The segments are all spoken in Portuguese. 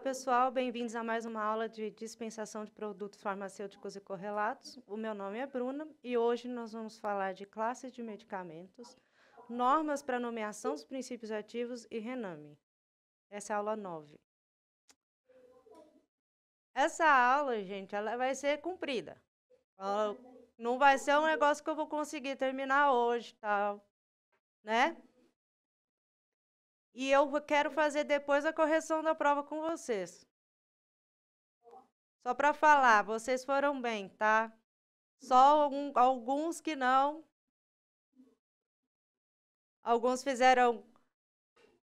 pessoal, bem-vindos a mais uma aula de dispensação de produtos farmacêuticos e correlatos. O meu nome é Bruna e hoje nós vamos falar de classes de medicamentos, normas para nomeação dos princípios ativos e rename. Essa é a aula 9. Essa aula, gente, ela vai ser comprida. Ela não vai ser um negócio que eu vou conseguir terminar hoje, tal, né? E eu quero fazer depois a correção da prova com vocês. Só para falar, vocês foram bem, tá? Só alguns que não. Alguns fizeram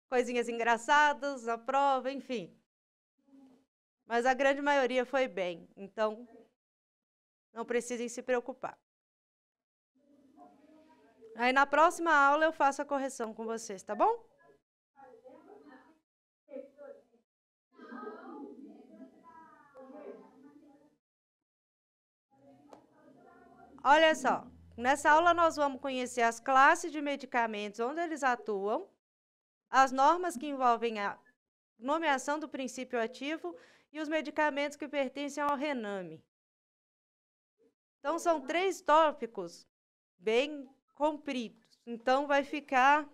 coisinhas engraçadas na prova, enfim. Mas a grande maioria foi bem, então não precisem se preocupar. Aí na próxima aula eu faço a correção com vocês, tá bom? Olha só, nessa aula nós vamos conhecer as classes de medicamentos, onde eles atuam, as normas que envolvem a nomeação do princípio ativo e os medicamentos que pertencem ao rename. Então, são 3 tópicos bem compridos. Então, vai ficar...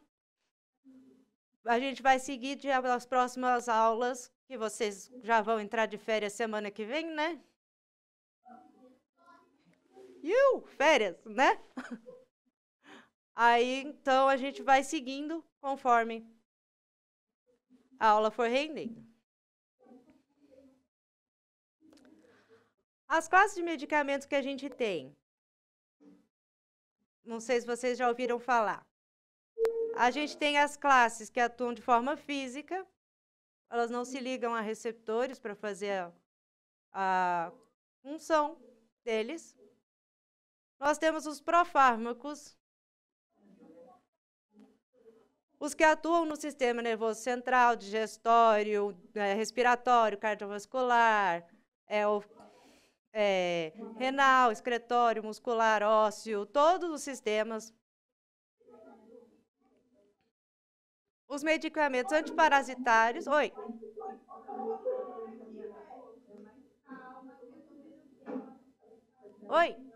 A gente vai seguir as próximas aulas, que vocês já vão entrar de férias semana que vem, né? Férias, né? Aí, então, a gente vai seguindo conforme a aula for rendendo. As classes de medicamentos que a gente tem. Não sei se vocês já ouviram falar. A gente tem as classes que atuam de forma física. Elas não se ligam a receptores para fazer a função deles. Nós temos os profármacos, os que atuam no sistema nervoso central, digestório, respiratório, cardiovascular, renal, excretório, muscular, ósseo, todos os sistemas. Os medicamentos antiparasitários. Oi. Oi.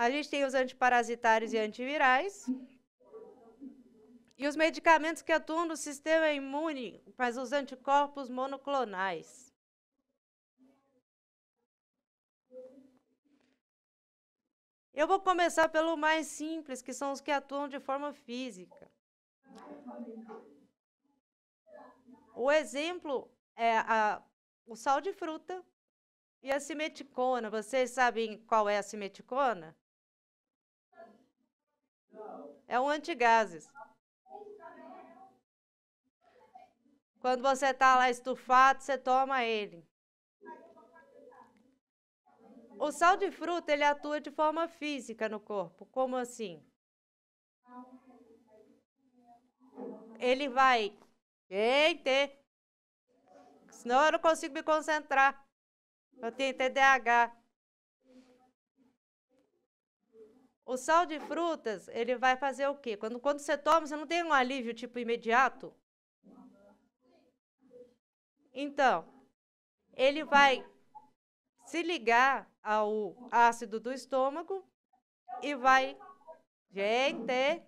A gente tem os antiparasitários e antivirais. E os medicamentos que atuam no sistema imune, mas os anticorpos monoclonais. Eu vou começar pelo mais simples, que são os que atuam de forma física. O exemplo é o sal de fruta e a simeticona. Vocês sabem qual é a simeticona? É um antigases. Quando você está lá estufado, você toma ele. O sal de fruta, ele atua de forma física no corpo. Como assim? Ele vai... Gente! Senão eu não consigo me concentrar. Eu tenho TDAH. O sal de frutas, ele vai fazer o quê? Quando você toma, você não tem um alívio tipo imediato? Então, ele vai se ligar ao ácido do estômago e vai... Gente!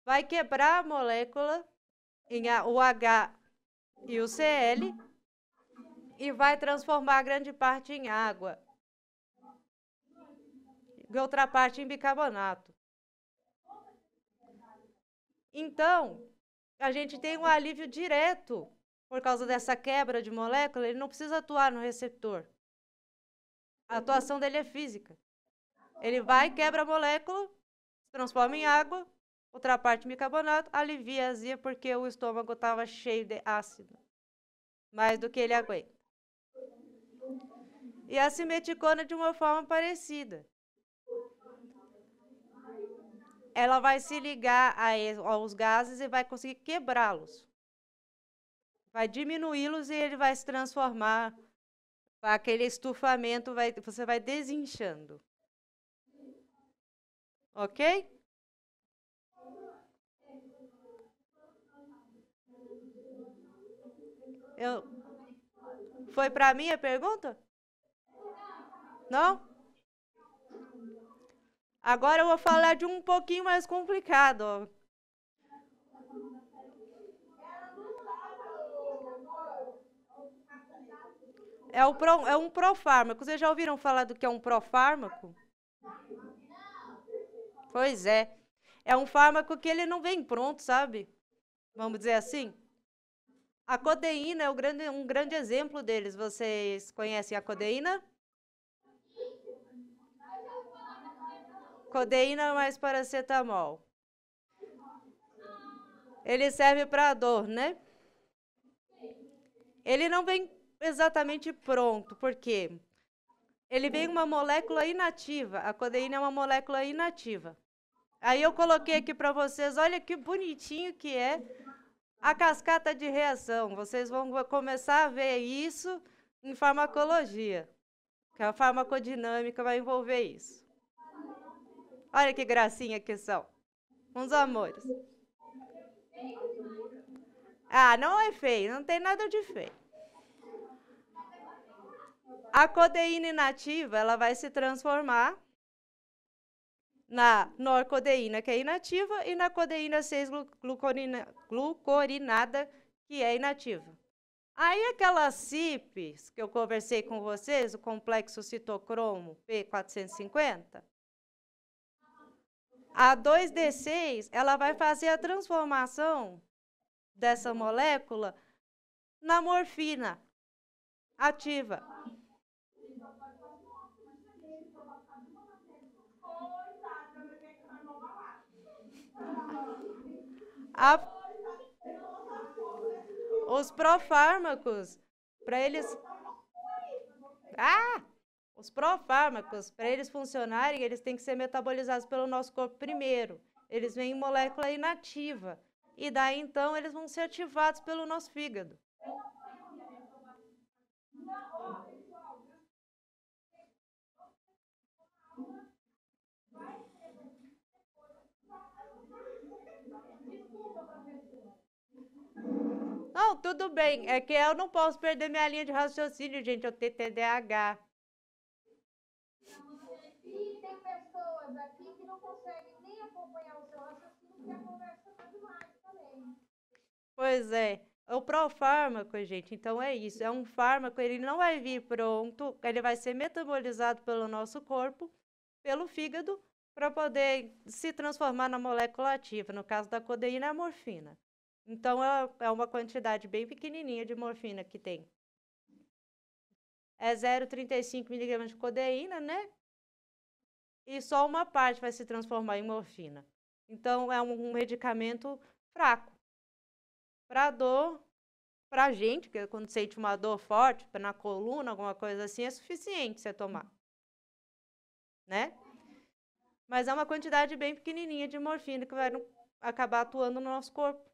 Vai quebrar a molécula em o H e o Cl e vai transformar grande parte em água e outra parte em bicarbonato. Então, a gente tem um alívio direto por causa dessa quebra de molécula, ele não precisa atuar no receptor. A atuação dele é física. Ele vai, quebra a molécula, se transforma em água, outra parte em bicarbonato, alivia a azia porque o estômago estava cheio de ácido, mais do que ele aguenta. E a simeticona de uma forma parecida. Ela vai se ligar aos gases e vai conseguir quebrá-los. Vai diminuí-los e ele vai se transformar Aquele estufamento, você vai desinchando. Ok? Foi para mim a pergunta? Não? Agora eu vou falar de um pouquinho mais complicado. Ó. É um profármaco. Vocês já ouviram falar do que é um profármaco? Pois é. É um fármaco que ele não vem pronto, sabe? Vamos dizer assim. A codeína é um grande exemplo deles. Vocês conhecem a codeína? Codeína mais paracetamol. Ele serve para dor, né? Ele não vem exatamente pronto, por quê? Ele vem uma molécula inativa. A codeína é uma molécula inativa. Aí eu coloquei aqui para vocês, olha que bonitinho que é a cascata de reação. Vocês vão começar a ver isso em farmacologia, que a farmacodinâmica vai envolver isso. Olha que gracinha que são. Uns amores. Ah, não é feio, não tem nada de feio. A codeína inativa, ela vai se transformar na norcodeína, que é inativa, e na codeína 6-glucorinada, que é inativa. Aí aquelas CYPs que eu conversei com vocês, o complexo citocromo P450, a 2D6, ela vai fazer a transformação dessa molécula na morfina ativa. Os profármacos, para eles... Os profármacos, para eles funcionarem, eles têm que ser metabolizados pelo nosso corpo primeiro. Eles vêm em molécula inativa. E daí, então, eles vão ser ativados pelo nosso fígado. Não, tudo bem. É que eu não posso perder minha linha de raciocínio, gente. Eu tenho TDAH. E tem pessoas aqui que não conseguem nem acompanhar o seu raciocínio, porque a conversa está demais também. Pois é. O profármaco, gente, então é isso. É um fármaco, ele não vai vir pronto, ele vai ser metabolizado pelo nosso corpo, pelo fígado, para poder se transformar na molécula ativa. No caso da codeína, é a morfina. Então, é uma quantidade bem pequenininha de morfina que tem. É 0,35 miligramas de codeína, né? E só uma parte vai se transformar em morfina. Então, é um medicamento fraco. Para dor, para gente, que quando sente uma dor forte, na coluna, alguma coisa assim, é suficiente você tomar. Né? Mas é uma quantidade bem pequenininha de morfina que vai acabar atuando no nosso corpo.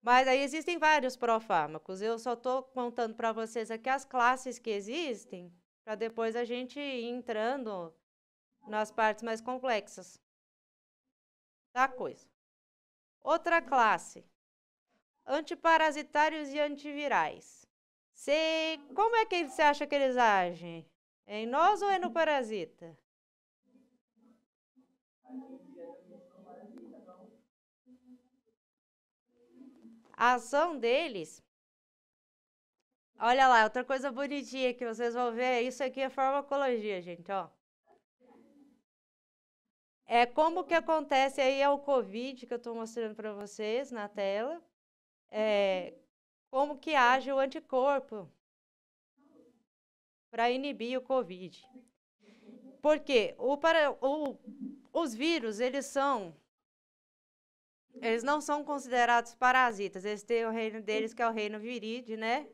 Mas aí existem vários profármacos. Eu só estou contando para vocês aqui as classes que existem, para depois a gente ir entrando nas partes mais complexas da coisa. Outra classe, antiparasitários e antivirais. Como é que você acha que eles agem? É em nós ou é no parasita? A ação deles... Olha lá, outra coisa bonitinha que vocês vão ver, isso aqui é farmacologia, gente, ó. É como que acontece aí é o COVID, que eu estou mostrando para vocês na tela. Como que age o anticorpo para inibir o COVID. Porque os vírus, eles não são considerados parasitas. Eles têm o reino deles, que é o reino virídeo, né?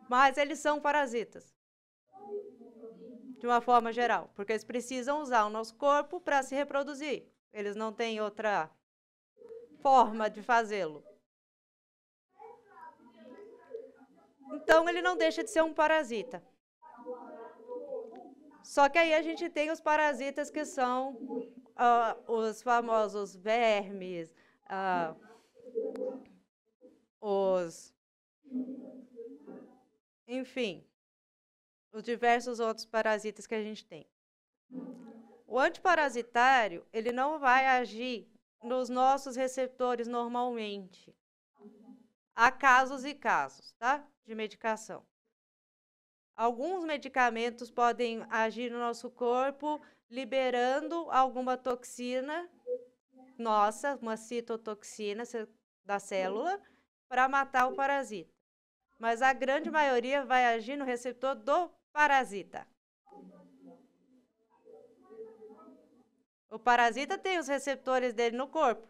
Mas eles são parasitas. De uma forma geral. Porque eles precisam usar o nosso corpo para se reproduzir. Eles não têm outra forma de fazê-lo. Então, ele não deixa de ser um parasita. Só que aí a gente tem os parasitas que são os famosos vermes, enfim, os diversos outros parasitas que a gente tem. O antiparasitário, ele não vai agir nos nossos receptores normalmente. Há casos e casos, tá? De medicação. Alguns medicamentos podem agir no nosso corpo liberando alguma toxina nossa, uma citotoxina da célula, para matar o parasita. Mas a grande maioria vai agir no receptor do parasita. O parasita tem os receptores dele no corpo.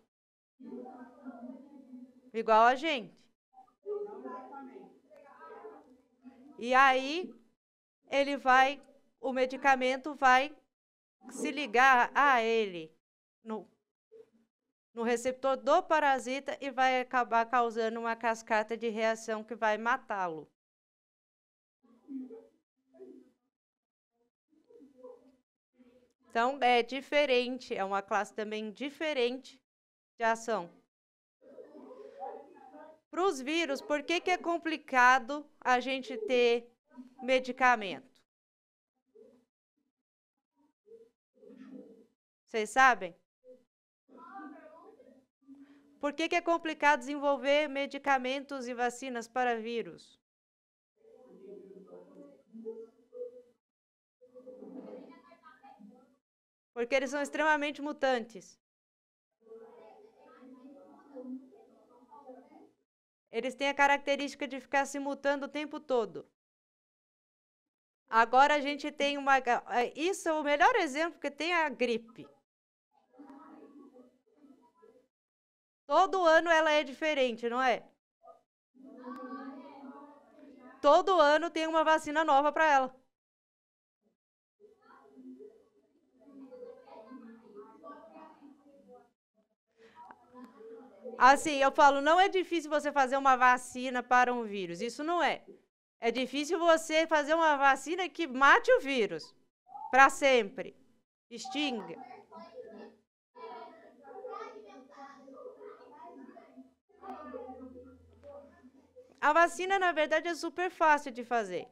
Igual a gente. E aí, o medicamento vai se ligar a ele, no receptor do parasita, e vai acabar causando uma cascata de reação que vai matá-lo. Então, é diferente, é uma classe também diferente de ação. Para os vírus, por que é complicado a gente ter medicamento? Vocês sabem? Por que é complicado desenvolver medicamentos e vacinas para vírus? Porque eles são extremamente mutantes. Eles têm a característica de ficar se mutando o tempo todo. Agora a gente tem uma... Isso é o melhor exemplo, que tem a gripe. Todo ano ela é diferente, não é? Todo ano tem uma vacina nova para ela. Assim, eu falo, não é difícil você fazer uma vacina para um vírus. Isso não é. É difícil você fazer uma vacina que mate o vírus para sempre. Extinga. A vacina, na verdade, é super fácil de fazer.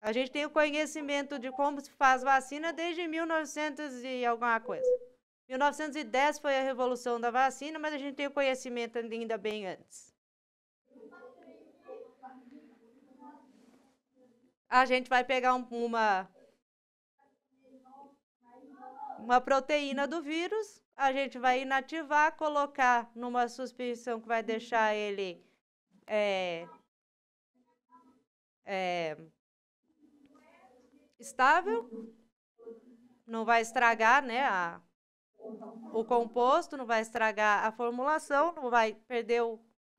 A gente tem o conhecimento de como se faz vacina desde 1900 e alguma coisa. 1910 foi a revolução da vacina, mas a gente tem o conhecimento ainda bem antes. A gente vai pegar uma proteína do vírus, a gente vai inativar, colocar numa suspensão que vai deixar ele estável, não vai estragar, né, o composto, não vai estragar a formulação, não vai perder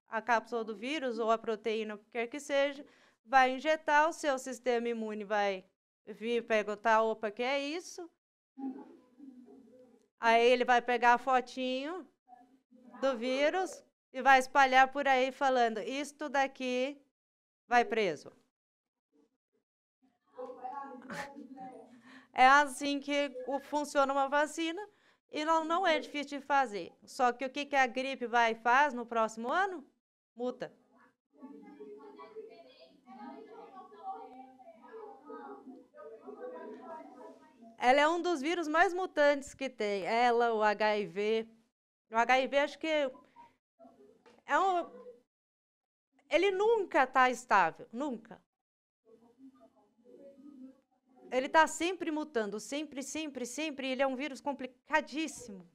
a cápsula do vírus ou a proteína, o que quer que seja, vai injetar, o seu sistema imune vai vir perguntar, opa, que é isso? Aí ele vai pegar a fotinho do vírus e vai espalhar por aí falando, isto daqui vai preso. É assim que funciona uma vacina e não é difícil de fazer. Só que o que a gripe faz no próximo ano? Muta. Ela é um dos vírus mais mutantes que tem. Ela, o HIV. O HIV acho que ele nunca está estável, nunca. Ele está sempre mutando, sempre, sempre, sempre. Ele é um vírus complicadíssimo.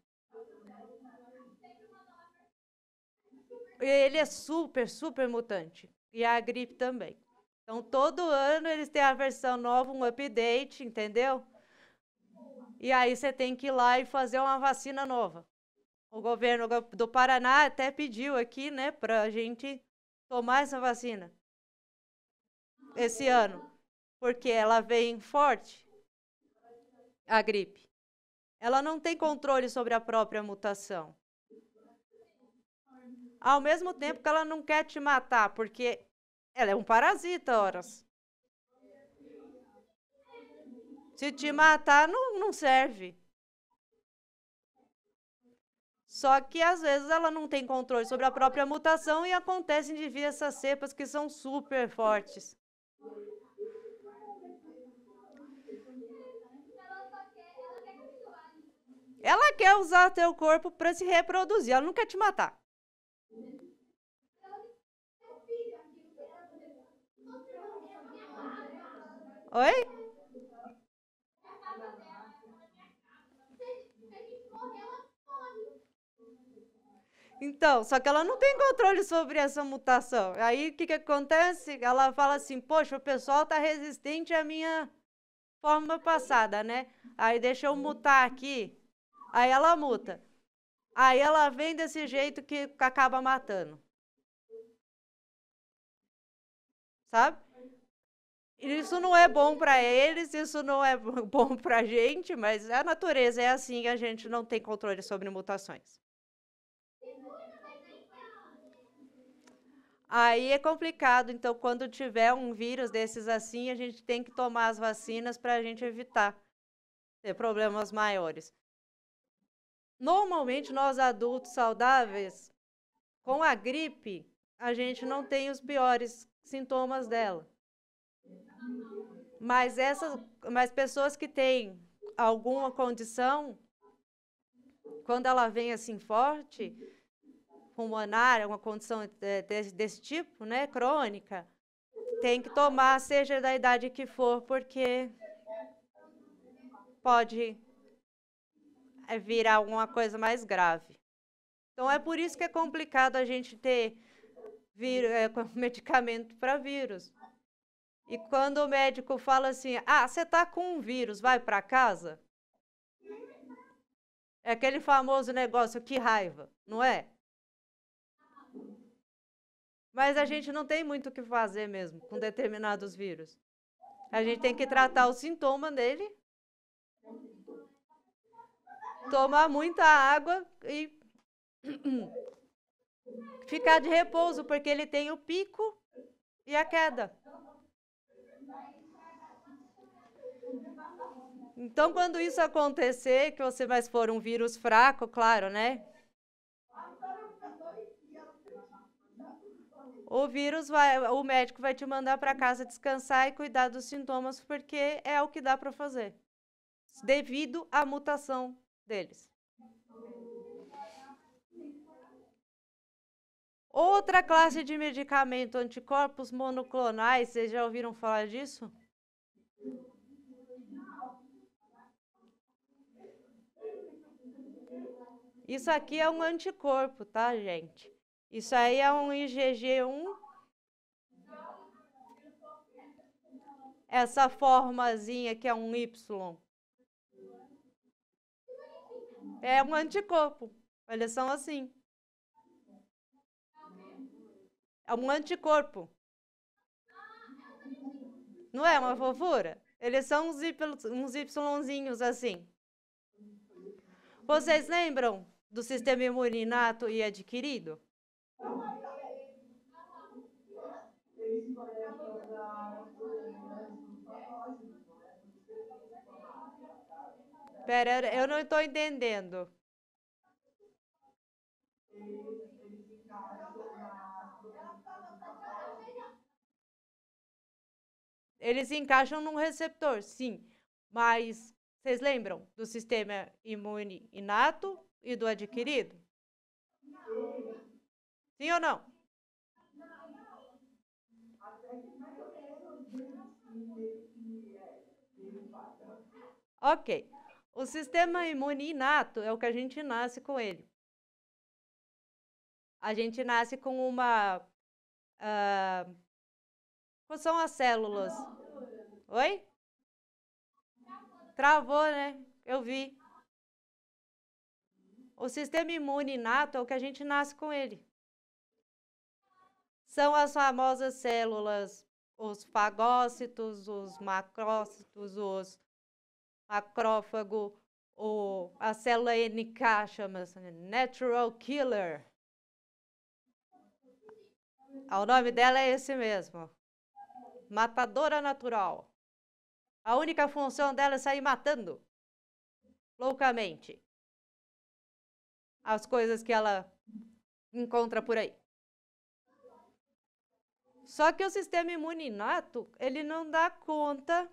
Ele é super, super mutante. E a gripe também. Então, todo ano eles têm a versão nova, um update, entendeu? E aí você tem que ir lá e fazer uma vacina nova. O governo do Paraná até pediu aqui, né, para a gente tomar essa vacina esse ano, porque ela vem forte, a gripe. Ela não tem controle sobre a própria mutação. Ao mesmo tempo que ela não quer te matar, porque Ela é um parasita, horas. Se te matar, não serve. Só que, às vezes, ela não tem controle sobre a própria mutação e acontecem de vir essas cepas que são super fortes. Ela quer usar teu corpo para se reproduzir, ela não quer te matar. Oi? Então, só que ela não tem controle sobre essa mutação. Aí, o que acontece? Ela fala assim, poxa, o pessoal tá resistente à minha forma passada, né? Aí, deixa eu mutar aqui. Aí, ela muta. Aí, ela vem desse jeito que acaba matando. Sabe? Isso não é bom para eles, isso não é bom para a gente, mas a natureza é assim, a gente não tem controle sobre mutações. Aí é complicado, então quando tiver um vírus desses assim, a gente tem que tomar as vacinas para a gente evitar ter problemas maiores. Normalmente, nós adultos saudáveis, com a gripe, a gente não tem os piores sintomas dela. Mas pessoas que têm alguma condição, quando ela vem assim forte, pulmonar, uma condição desse tipo, né, crônica, tem que tomar, seja da idade que for, porque pode virar alguma coisa mais grave. Então, é por isso que é complicado a gente ter medicamento para vírus. E quando o médico fala assim, você está com um vírus, vai para casa? É aquele famoso negócio, que raiva, não é? Mas a gente não tem muito o que fazer mesmo com determinados vírus. A gente tem que tratar o sintoma dele, tomar muita água e ficar de repouso, porque ele tem o pico e a queda. Então, quando isso acontecer, que você mais for um vírus fraco, claro, né? O médico vai te mandar para casa descansar e cuidar dos sintomas, porque é o que dá para fazer, devido à mutação deles. Outra classe de medicamento, anticorpos monoclonais, vocês já ouviram falar disso? Isso aqui é um anticorpo, tá, gente? Isso aí é um IgG1. Essa formazinha que é um Y. É um anticorpo. Eles são assim. É um anticorpo. Não é uma fofura? Eles são uns Yzinhos assim. Vocês lembram do sistema imune inato e adquirido? Pera, eu não estou entendendo. Eles encaixam num receptor, sim. Mas vocês lembram do sistema imune inato e do adquirido? Sim ou não? Ok. O sistema imune inato é o que a gente nasce com ele. A gente nasce com uma... quais são as células? Oi? Travou, né? Eu vi. O sistema imune inato é o que a gente nasce com ele. São as famosas células, os fagócitos, os macrócitos, os macrófago, a célula NK chama-se Natural Killer. O nome dela é esse mesmo. Matadora natural. A única função dela é sair matando loucamente as coisas que ela encontra por aí. Só que o sistema imune inato, ele não dá conta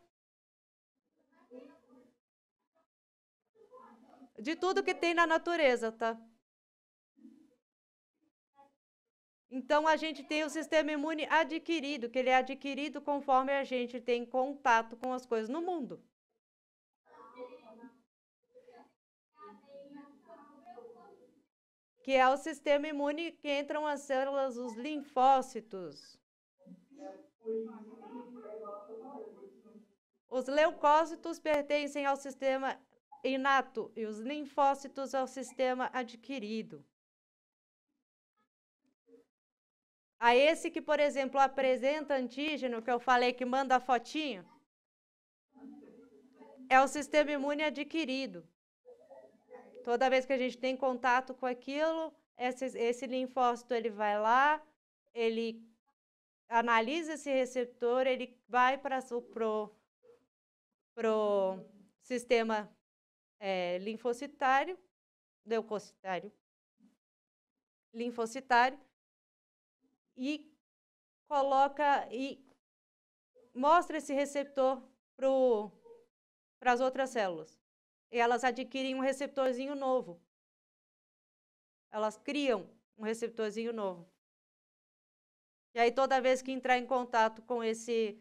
de tudo que tem na natureza, tá? Então, a gente tem o sistema imune adquirido, que ele é adquirido conforme a gente tem contato com as coisas no mundo. Que é o sistema imune que entram as células, os linfócitos. Os leucócitos pertencem ao sistema inato e os linfócitos ao sistema adquirido. A esse que, por exemplo, apresenta antígeno, que eu falei que manda a fotinho, é o sistema imune adquirido. Toda vez que a gente tem contato com aquilo, esse linfócito ele vai lá, ele analisa esse receptor, ele vai para o sistema linfocitário, leucocitário, linfocitário, e coloca e mostra esse receptor para as outras células. E elas adquirem um receptorzinho novo. Elas criam um receptorzinho novo. E aí, toda vez que entrar em contato com esse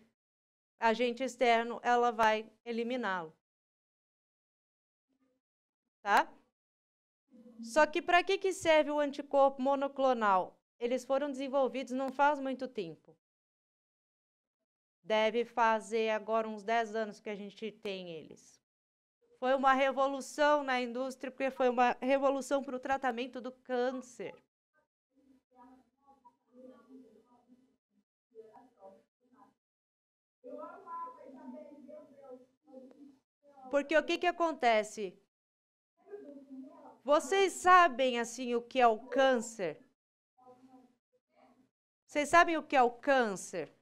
agente externo, ela vai eliminá-lo. Tá? Só que para que serve o anticorpo monoclonal? Eles foram desenvolvidos não faz muito tempo. Deve fazer agora uns 10 anos que a gente tem eles. Foi uma revolução na indústria, porque foi uma revolução para o tratamento do câncer. Porque o que acontece? Vocês sabem, assim, o que é o câncer? Vocês sabem o que é o câncer?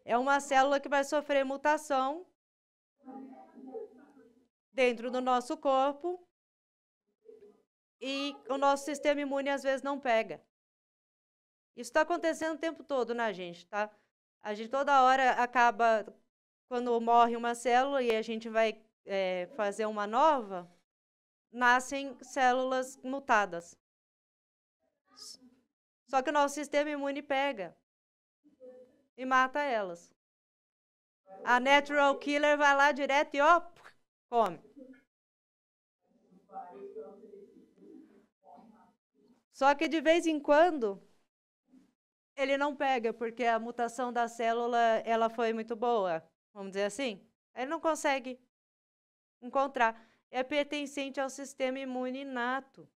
É uma célula que vai sofrer mutação dentro do nosso corpo e o nosso sistema imune às vezes não pega. Isso está acontecendo o tempo todo na gente, tá? A gente toda hora acaba, quando morre uma célula e a gente vai fazer uma nova, nascem células mutadas. Só que o nosso sistema imune pega e mata elas. A natural killer vai lá direto e ó, come. Só que de vez em quando ele não pega, porque a mutação da célula ela foi muito boa, vamos dizer assim. Ele não consegue encontrar. É pertencente ao sistema imune inato.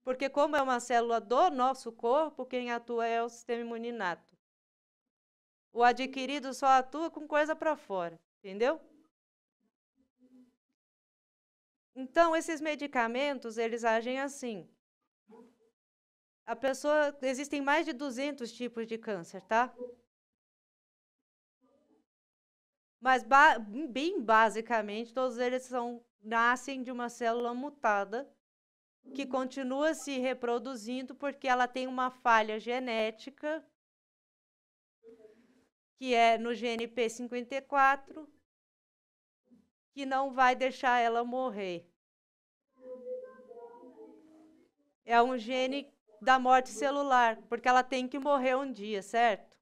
Porque como é uma célula do nosso corpo, quem atua é o sistema imune inato. O adquirido só atua com coisa para fora, entendeu? Então, esses medicamentos, eles agem assim. A pessoa, existem mais de 200 tipos de câncer, tá? Mas, bem basicamente, todos eles nascem de uma célula mutada que continua se reproduzindo porque ela tem uma falha genética, que é no gene P54, que não vai deixar ela morrer. É um gene da morte celular, porque ela tem que morrer um dia, certo?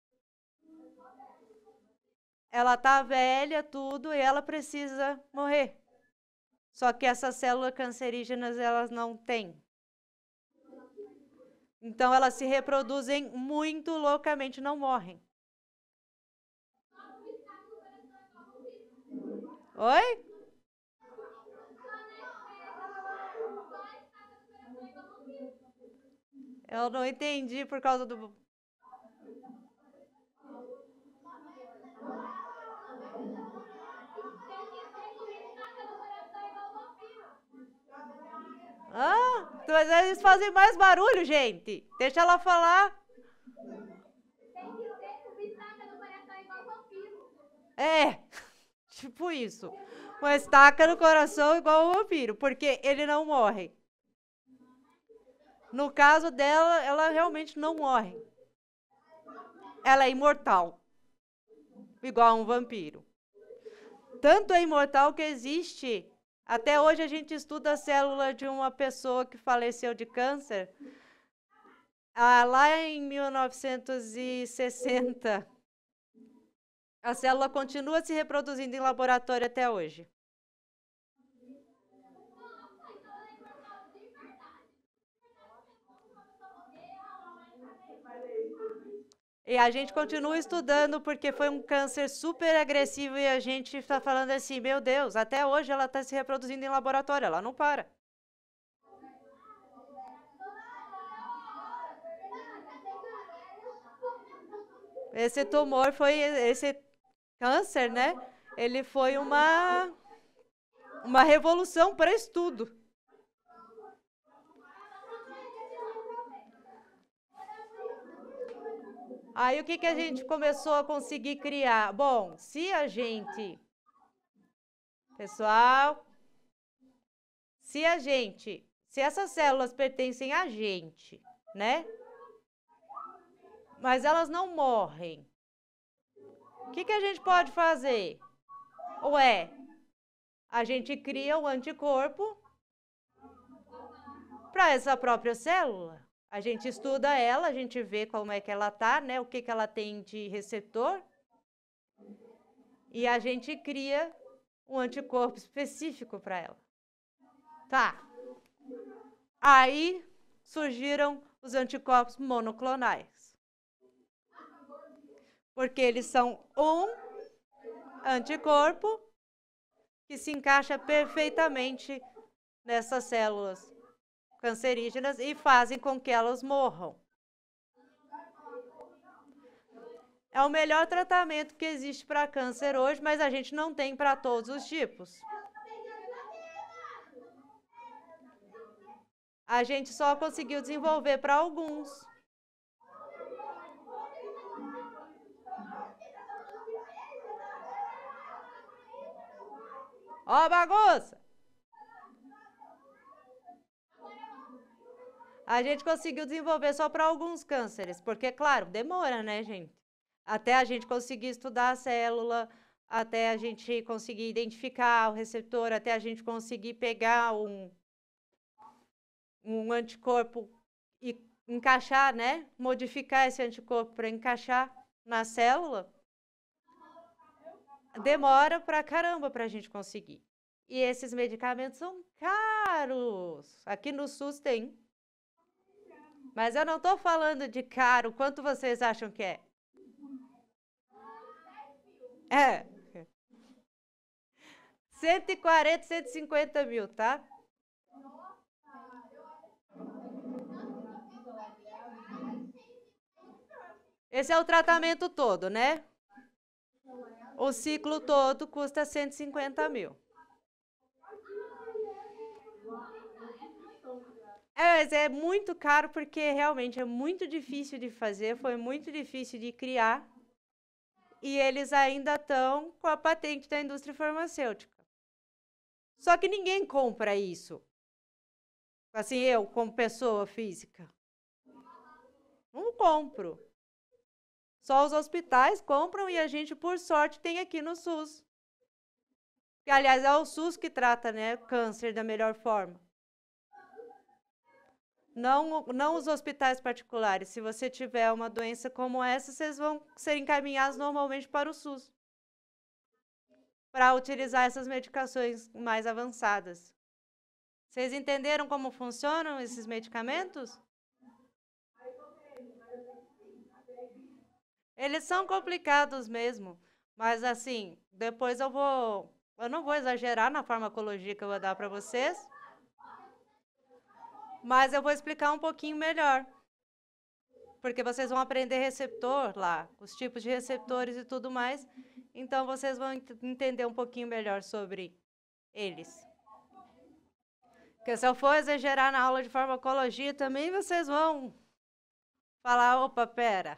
Ela tá velha, tudo, e ela precisa morrer. Só que essas células cancerígenas, elas não têm. Então, elas se reproduzem muito loucamente, não morrem. Oi? Eu não entendi por causa do... Mas eles fazem mais barulho, gente. Deixa ela falar. Tem que ser com estaca no coração igual vampiro. É, tipo isso. Uma estaca no coração igual o vampiro, porque ele não morre. No caso dela, ela realmente não morre. Ela é imortal. Igual um vampiro. Tanto é imortal que existe. Até hoje a gente estuda a célula de uma pessoa que faleceu de câncer. Lá em 1960, a célula continua se reproduzindo em laboratório até hoje. E a gente continua estudando porque foi um câncer super agressivo e a gente está falando assim, meu Deus, até hoje ela está se reproduzindo em laboratório, ela não para. Esse tumor foi, esse câncer, né? Ele foi uma revolução para estudo. Aí o que a gente começou a conseguir criar? Bom, se a gente, pessoal, se essas células pertencem a gente, né? Mas elas não morrem. O que a gente pode fazer? A gente cria um anticorpo para essa própria célula. A gente estuda ela, a gente vê como é que ela tá, né? O que ela tem de receptor. E a gente cria um anticorpo específico para ela. Tá. Aí surgiram os anticorpos monoclonais. Porque eles são um anticorpo que se encaixa perfeitamente nessas células cancerígenas e fazem com que elas morram. É o melhor tratamento que existe para câncer hoje, mas a gente não tem para todos os tipos. A gente só conseguiu desenvolver para alguns. Ó, bagunça! A gente conseguiu desenvolver só para alguns cânceres, porque, claro, demora, né, gente? Até a gente conseguir estudar a célula, até a gente conseguir identificar o receptor, até a gente conseguir pegar um anticorpo e encaixar, né? Modificar esse anticorpo para encaixar na célula. Demora pra caramba para a gente conseguir. E esses medicamentos são caros. Aqui no SUS tem. Mas eu não estou falando de caro. Quanto vocês acham que é? É. 140, 150 mil, tá? Esse é o tratamento todo, né? O ciclo todo custa 150 mil. Mas é muito caro porque realmente é muito difícil de fazer, foi muito difícil de criar. E eles ainda estão com a patente da indústria farmacêutica. Só que ninguém compra isso. Assim, eu, como pessoa física. Não compro. Só os hospitais compram e a gente, por sorte, tem aqui no SUS. Que, aliás, é o SUS que trata, né, câncer da melhor forma. Não os hospitais particulares. Se você tiver uma doença como essa, vocês vão ser encaminhados normalmente para o SUS. Para utilizar essas medicações mais avançadas. Vocês entenderam como funcionam esses medicamentos? Eles são complicados mesmo, mas assim, depois eu não vou exagerar na farmacologia que eu vou dar para vocês, mas eu vou explicar um pouquinho melhor. Porque vocês vão aprender receptor lá, os tipos de receptores e tudo mais, então vocês vão entender um pouquinho melhor sobre eles. Porque se eu for exagerar na aula de farmacologia, também vocês vão falar, opa, pera,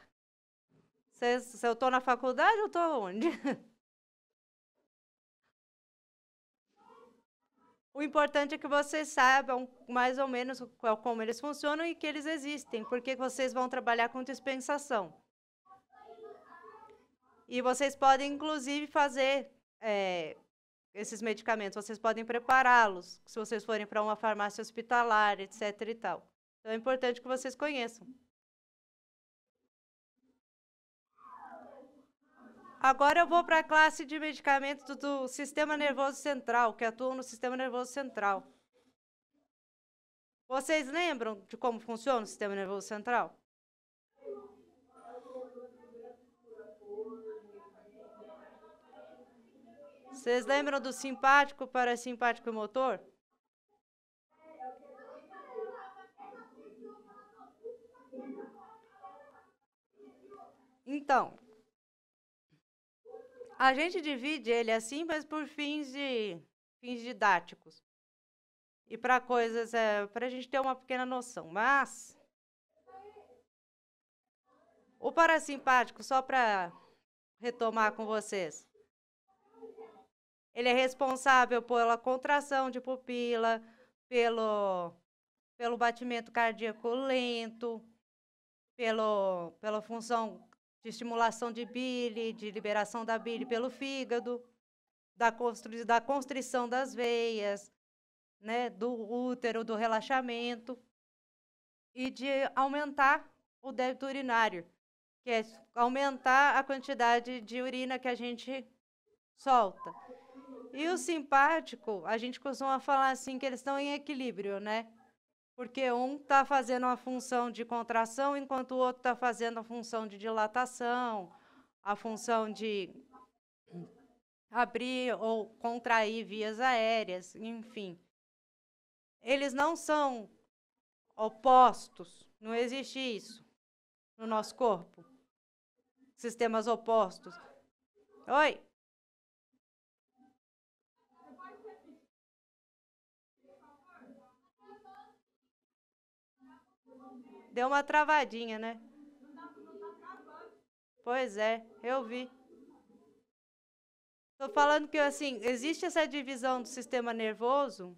se eu estou na faculdade, eu estou onde? O importante é que vocês saibam mais ou menos como eles funcionam e que eles existem, porque vocês vão trabalhar com dispensação. E vocês podem, inclusive, fazer esses medicamentos, vocês podem prepará-los, se vocês forem para uma farmácia hospitalar, etc. e tal. Então, é importante que vocês conheçam. Agora eu vou para a classe de medicamentos do sistema nervoso central, que atuam no sistema nervoso central. Vocês lembram de como funciona o sistema nervoso central? Vocês lembram do simpático, parasimpático e motor? Então, a gente divide ele assim, mas por fins didáticos. E para coisas, para a gente ter uma pequena noção. Mas, o parasimpático, só para retomar com vocês, ele é responsável pela contração de pupila, pelo batimento cardíaco lento, pela função de estimulação de bile, de liberação da bile pelo fígado, da constrição das veias, né, do útero, do relaxamento, e de aumentar o débito urinário, que é aumentar a quantidade de urina que a gente solta. E o simpático, a gente costuma falar assim que eles estão em equilíbrio, né? Porque um está fazendo uma função de contração, enquanto o outro está fazendo a função de dilatação, a função de abrir ou contrair vias aéreas, enfim. Eles não são opostos, não existe isso no nosso corpo. Sistemas opostos. Oi? Deu uma travadinha, né? Pois é, eu vi. Estou falando que, assim, existe essa divisão do sistema nervoso.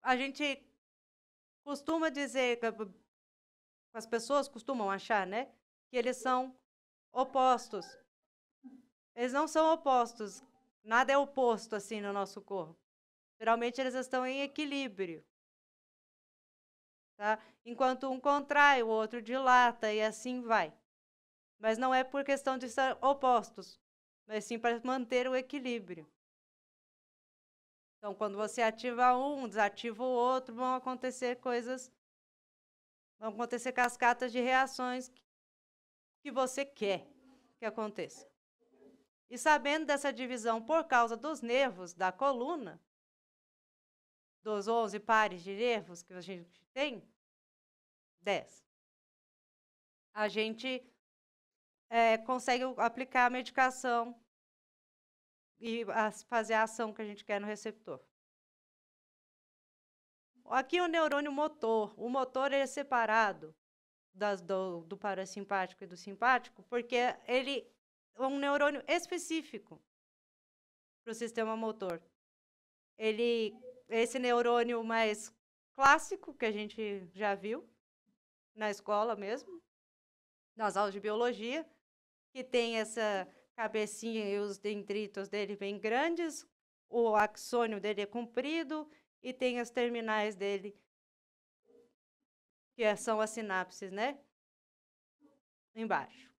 A gente costuma dizer, as pessoas costumam achar, né? Que eles são opostos. Eles não são opostos. Nada é oposto, assim, no nosso corpo. Geralmente, eles estão em equilíbrio. Tá? Enquanto um contrai, o outro dilata e assim vai. Mas não é por questão de estar opostos, mas sim para manter o equilíbrio. Então, quando você ativa um, desativa o outro, vão acontecer cascatas de reações que você quer que aconteça. E sabendo dessa divisão por causa dos nervos da coluna, dos 11 pares de nervos que a gente tem, 10, a gente consegue aplicar a medicação e fazer a ação que a gente quer no receptor. Aqui o neurônio motor. O motor é separado do parasimpático e do simpático, porque ele é um neurônio específico para o sistema motor. Esse neurônio mais clássico, que a gente já viu na escola mesmo, nas aulas de biologia, que tem essa cabecinha e os dendritos dele bem grandes, o axônio dele é comprido e tem as terminais dele, que são as sinapses, né? Embaixo.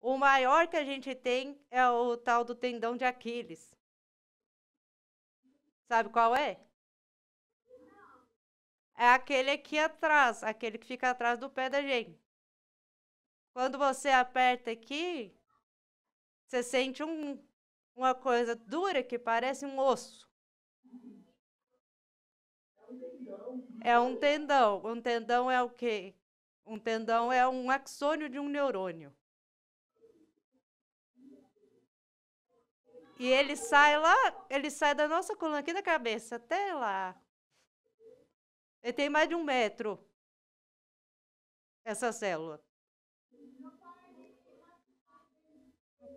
O maior que a gente tem é o tal do tendão de Aquiles. Sabe qual é? É aquele aqui atrás, aquele que fica atrás do pé da gente. Quando você aperta aqui, você sente uma coisa dura que parece um osso. É um tendão. Um tendão é o quê? Um tendão é um axônio de um neurônio. E ele sai lá, ele sai da nossa coluna aqui da cabeça até lá. Ele tem mais de 1 metro, essa célula.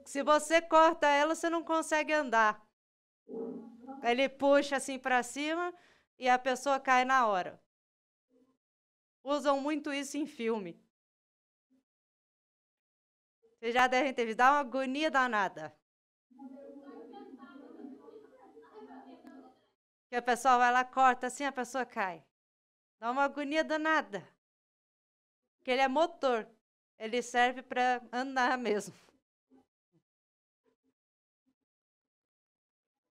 Se você corta ela, você não consegue andar. Ele puxa assim para cima e a pessoa cai na hora. Usam muito isso em filme. Vocês já devem ter visto. Dá uma agonia danada. Que a pessoa vai lá, corta assim, a pessoa cai. Dá uma agonia danada. Porque ele é motor. Ele serve para andar mesmo.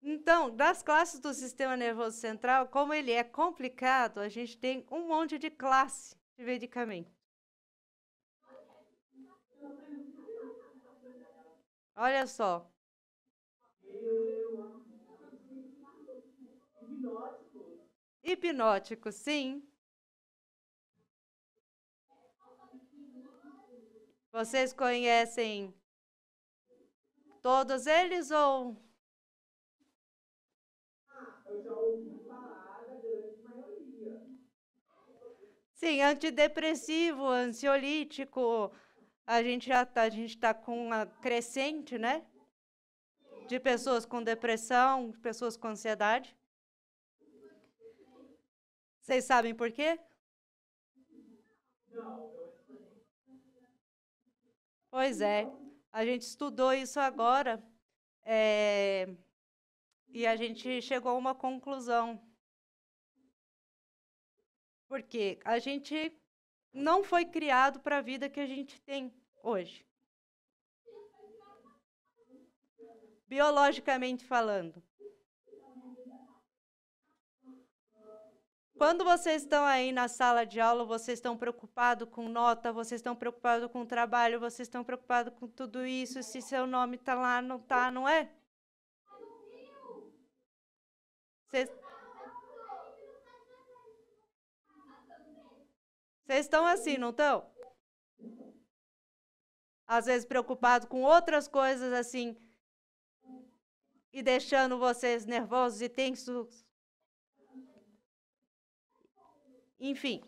Então, das classes do sistema nervoso central, como ele é complicado, a gente tem um monte de classe de medicamento. Olha só. Hipnótico, sim. Vocês conhecem todos eles ou... Eu já ouvi falar da grande maioria. Sim, antidepressivo, ansiolítico, a gente está com uma crescente, né? De pessoas com depressão, de pessoas com ansiedade. Vocês sabem por quê? Não, Pois é, a gente estudou isso agora e a gente chegou a uma conclusão. Porque a gente não foi criado para a vida que a gente tem hoje. Biologicamente falando. Quando vocês estão aí na sala de aula, vocês estão preocupados com nota, vocês estão preocupados com trabalho, vocês estão preocupados com tudo isso, se seu nome está lá, não está, não é? Vocês estão assim, não estão? Às vezes preocupados com outras coisas assim, e deixando vocês nervosos e tensos. Enfim,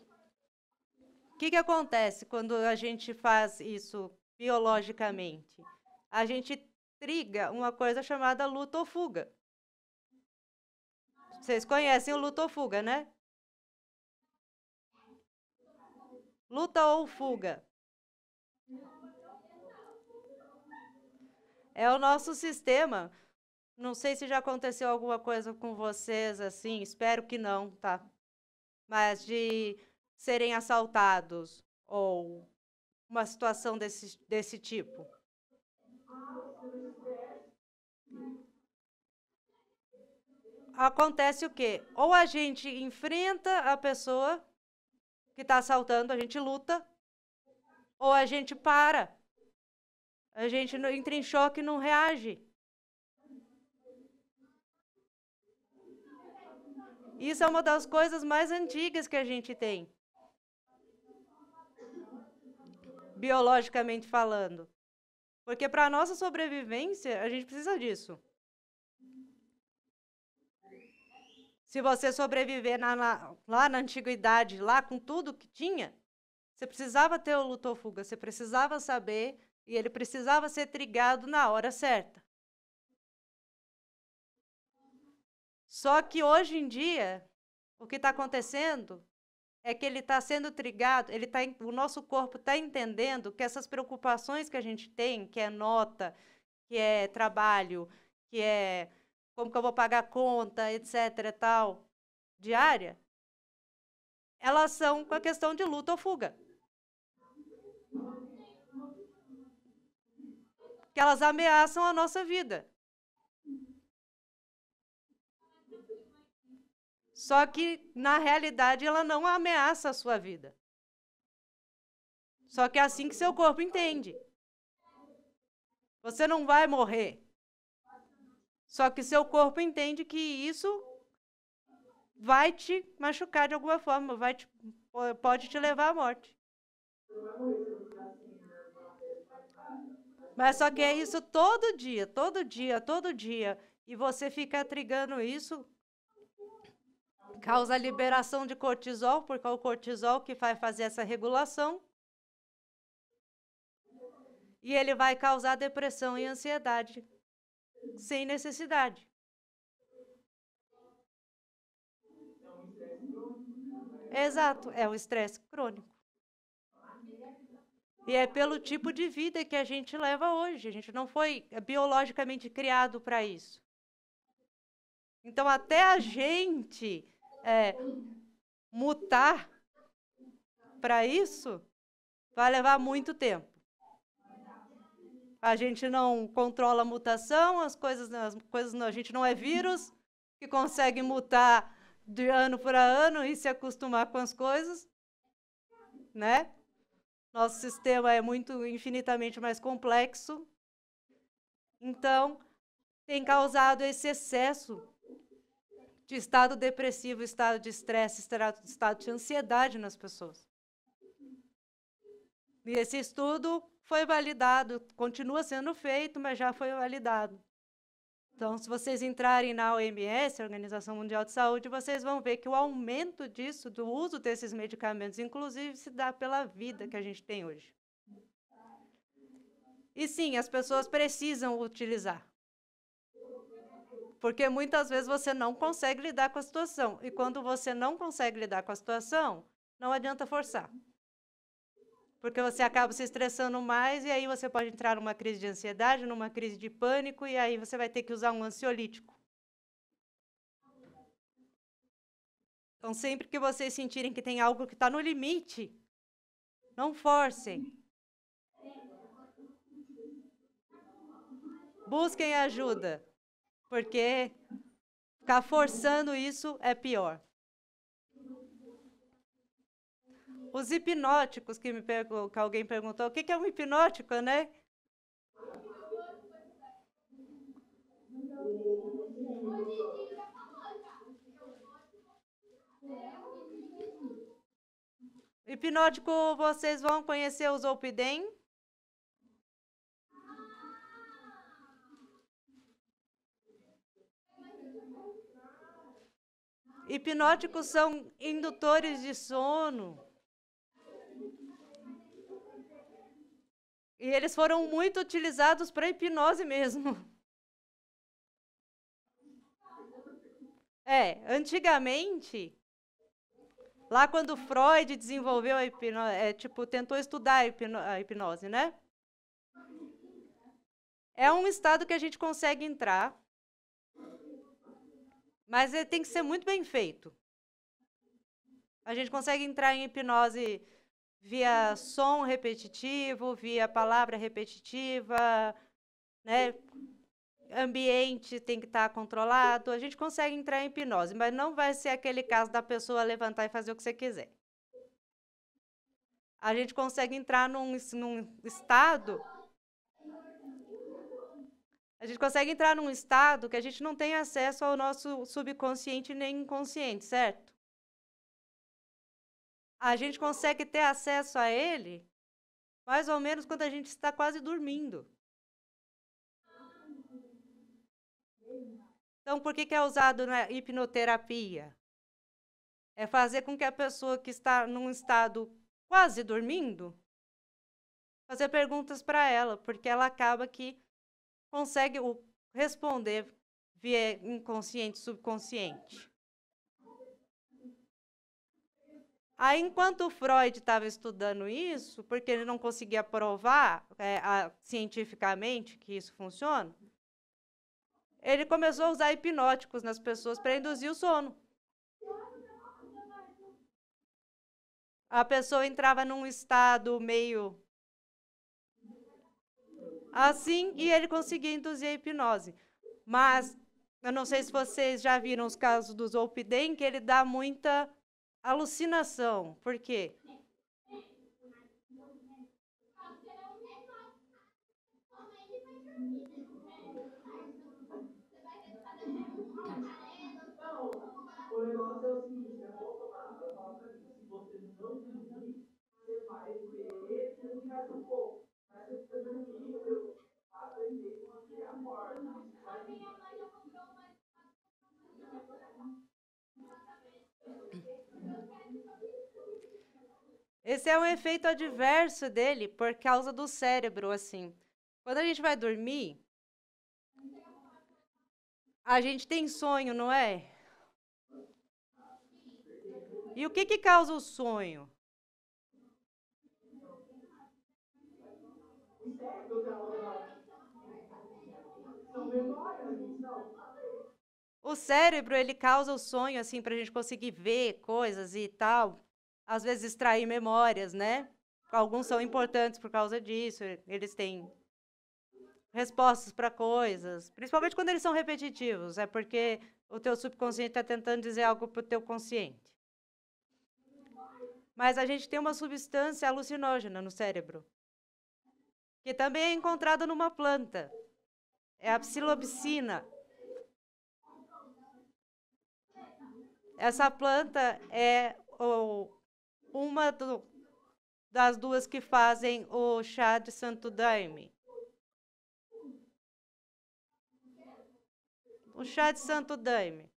o que acontece quando a gente faz isso biologicamente? A gente triga uma coisa chamada luta ou fuga. Vocês conhecem o luta ou fuga, né? Luta ou fuga. É o nosso sistema. Não sei se já aconteceu alguma coisa com vocês assim, espero que não, tá? Mas de serem assaltados ou uma situação desse tipo. Acontece o quê? Ou a gente enfrenta a pessoa que está assaltando, a gente luta, ou a gente para. A gente entra em choque e não reage. Isso é uma das coisas mais antigas que a gente tem, biologicamente falando. Porque para a nossa sobrevivência, a gente precisa disso. Se você sobreviver lá na antiguidade, lá com tudo que tinha, você precisava ter o luta ou fuga, você precisava saber e ele precisava ser trigado na hora certa. Só que hoje em dia, o que está acontecendo é que ele está sendo trigado, o nosso corpo está entendendo que essas preocupações que a gente tem, que é nota, que é trabalho, que é como que eu vou pagar a conta, etc, tal, diária, elas são com a questão de luta ou fuga. Que elas ameaçam a nossa vida. Só que, na realidade, ela não ameaça a sua vida. Só que é assim que seu corpo entende. Você não vai morrer. Só que seu corpo entende que isso vai te machucar de alguma forma, pode te levar à morte. Mas só que é isso todo dia, todo dia, todo dia. E você fica trigando isso Causa a liberação de cortisol, porque é o cortisol que vai fazer essa regulação. E ele vai causar depressão e ansiedade, sem necessidade. Exato, é o estresse crônico. E é pelo tipo de vida que a gente leva hoje. A gente não foi biologicamente criado para isso. Então, até a gente mutar para isso, vai levar muito tempo. A gente não controla a mutação, a gente não é vírus que consegue mutar de ano para ano e se acostumar com as coisas, né? Nosso sistema é infinitamente mais complexo. Então, tem causado esse excesso de estado depressivo, estado de estresse, estado de ansiedade nas pessoas. E esse estudo foi validado, continua sendo feito, mas já foi validado. Então, se vocês entrarem na OMS, a Organização Mundial de Saúde, vocês vão ver que o aumento disso, do uso desses medicamentos, inclusive, se dá pela vida que a gente tem hoje. E sim, as pessoas precisam utilizar. Porque muitas vezes você não consegue lidar com a situação. E quando você não consegue lidar com a situação, não adianta forçar. Porque você acaba se estressando mais e aí você pode entrar numa crise de ansiedade, numa crise de pânico, e aí você vai ter que usar um ansiolítico. Então, sempre que vocês sentirem que tem algo que está no limite, não forcem. Busquem ajuda, porque ficar forçando isso é pior. Os hipnóticos, que alguém perguntou, o que é um hipnótico, né? Hipnótico, vocês vão conhecer o Zolpidem. Hipnóticos são indutores de sono. E eles foram muito utilizados para hipnose mesmo. Antigamente, lá quando Freud desenvolveu a hipnose, tentou estudar a hipnose, né? É um estado que a gente consegue entrar, mas ele tem que ser muito bem feito. A gente consegue entrar em hipnose via som repetitivo, via palavra repetitiva, né? Ambiente tem que estar controlado. A gente consegue entrar em hipnose, mas não vai ser aquele caso da pessoa levantar e fazer o que você quiser. A gente consegue entrar num estado. A gente consegue entrar num estado que a gente não tem acesso ao nosso subconsciente nem inconsciente, certo? A gente consegue ter acesso a ele mais ou menos quando a gente está quase dormindo. Então, por que é usado na hipnoterapia? É fazer com que a pessoa que está num estado quase dormindo, fazer perguntas para ela, porque ela acaba que consegue responder via inconsciente, subconsciente. Aí, enquanto o Freud estava estudando isso, porque ele não conseguia provar cientificamente que isso funciona, ele começou a usar hipnóticos nas pessoas para induzir o sono. A pessoa entrava num estado meio assim e ele conseguia induzir a hipnose. Mas eu não sei se vocês já viram os casos do Zolpidem, que ele dá muita alucinação. Por quê? Não, o negócio é o seguinte, é bom tomar, ela fala pra mim, se você não dormir, você vai ver tudo mais um pouco. Mas se você dormir, eu aprender com você acorda. Esse é um efeito adverso dele por causa do cérebro, assim. Quando a gente vai dormir, a gente tem sonho, não é? E o que causa o sonho? O cérebro, ele causa o sonho, assim, para a gente conseguir ver coisas e tal. Às vezes extrair memórias, né? Alguns são importantes por causa disso. Eles têm respostas para coisas. Principalmente quando eles são repetitivos. É porque o teu subconsciente está tentando dizer algo para o teu consciente. Mas a gente tem uma substância alucinógena no cérebro, que também é encontrada numa planta. É a psilocibina. Essa planta é uma das duas que fazem o chá de Santo Daime. O chá de Santo Daime.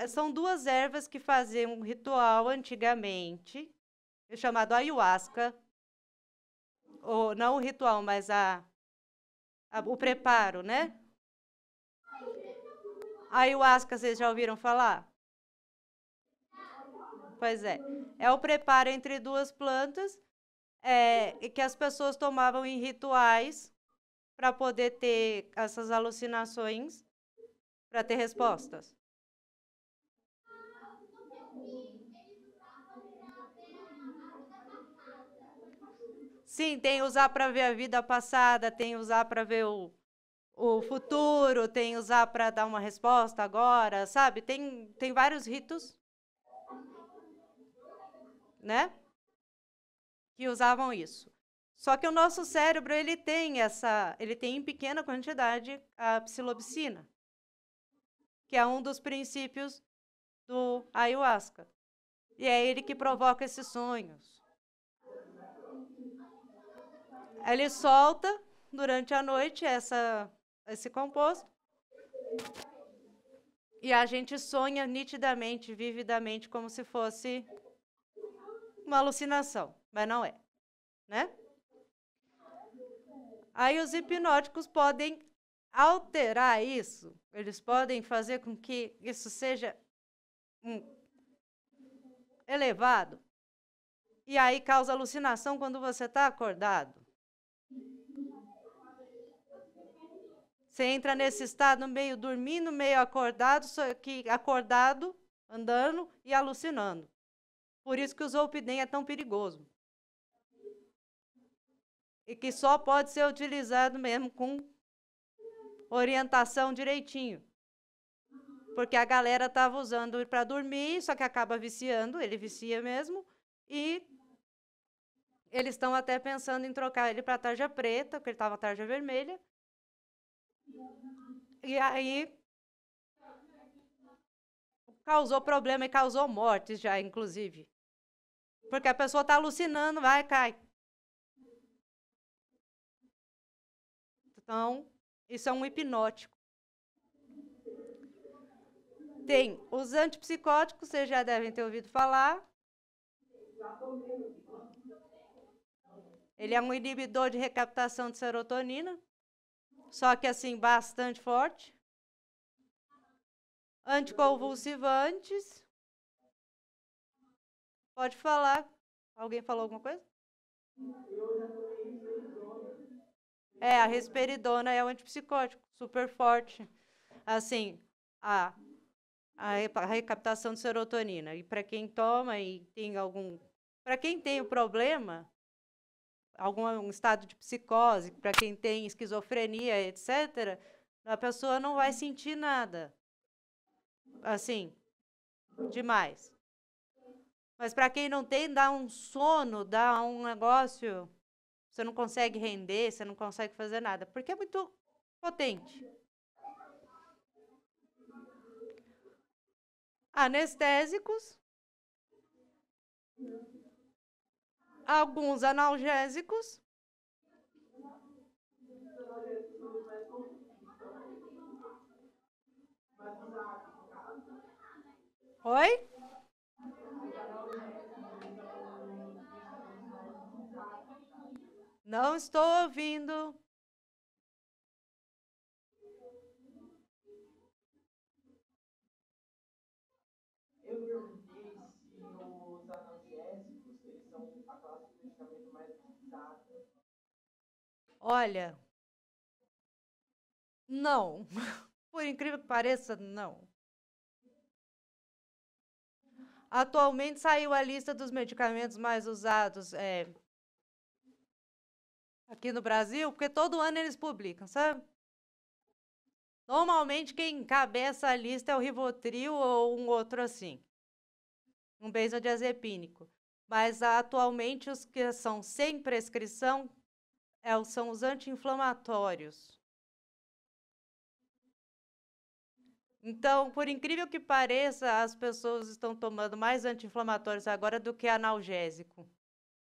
São duas ervas que faziam um ritual antigamente, chamado ayahuasca. Ou, não o ritual, mas o preparo, né? A ayahuasca, vocês já ouviram falar? Pois é. É o preparo entre duas plantas que as pessoas tomavam em rituais para poder ter essas alucinações, para ter respostas. Sim, tem usar para ver a vida passada, tem usar para ver o futuro, tem usar para dar uma resposta agora, sabe? Tem vários ritos, né? Que usavam isso. Só que o nosso cérebro, ele tem em pequena quantidade a psilocibina, que é um dos princípios do ayahuasca. E é ele que provoca esses sonhos. Ele solta durante a noite esse composto e a gente sonha nitidamente, vividamente, como se fosse uma alucinação, mas não é, né? Aí os hipnóticos podem alterar isso, eles podem fazer com que isso seja elevado, e aí causa alucinação quando você está acordado. Você entra nesse estado meio dormindo, meio acordado, só que acordado, andando e alucinando. Por isso que o Zolpidem é tão perigoso. E que só pode ser utilizado mesmo com orientação direitinho. Porque a galera estava usando para dormir, só que acaba viciando, ele vicia mesmo, e eles estão até pensando em trocar ele para tarja preta, porque ele estava tarja vermelha. E aí causou problema e causou mortes já, inclusive. Porque a pessoa está alucinando, vai, cai. Então, isso é um hipnótico. Tem os antipsicóticos, vocês já devem ter ouvido falar. Ele é um inibidor de recaptação de serotonina, só que assim, bastante forte. Anticonvulsivantes. Pode falar. Alguém falou alguma coisa? A risperidona é um antipsicótico, super forte. Assim, a recaptação de serotonina. E para quem toma e tem para quem tem o problema, algum estado de psicose, para quem tem esquizofrenia, etc., a pessoa não vai sentir nada. Assim, demais. Mas para quem não tem, dá um sono, dá um negócio, você não consegue render, você não consegue fazer nada, porque é muito potente. Anestésicos, alguns analgésicos. Oi? Não estou ouvindo. Eu perguntei se os analgésicos, eles são a classe de medicamento mais utilizada. Olha, não. Por incrível que pareça, não. Atualmente saiu a lista dos medicamentos mais usados aqui no Brasil, porque todo ano eles publicam, sabe? Normalmente quem encabeça a lista é o Rivotril ou um outro assim, um benzodiazepínico. Mas atualmente os que são sem prescrição são os anti-inflamatórios. Então, por incrível que pareça, as pessoas estão tomando mais anti-inflamatórios agora do que analgésico.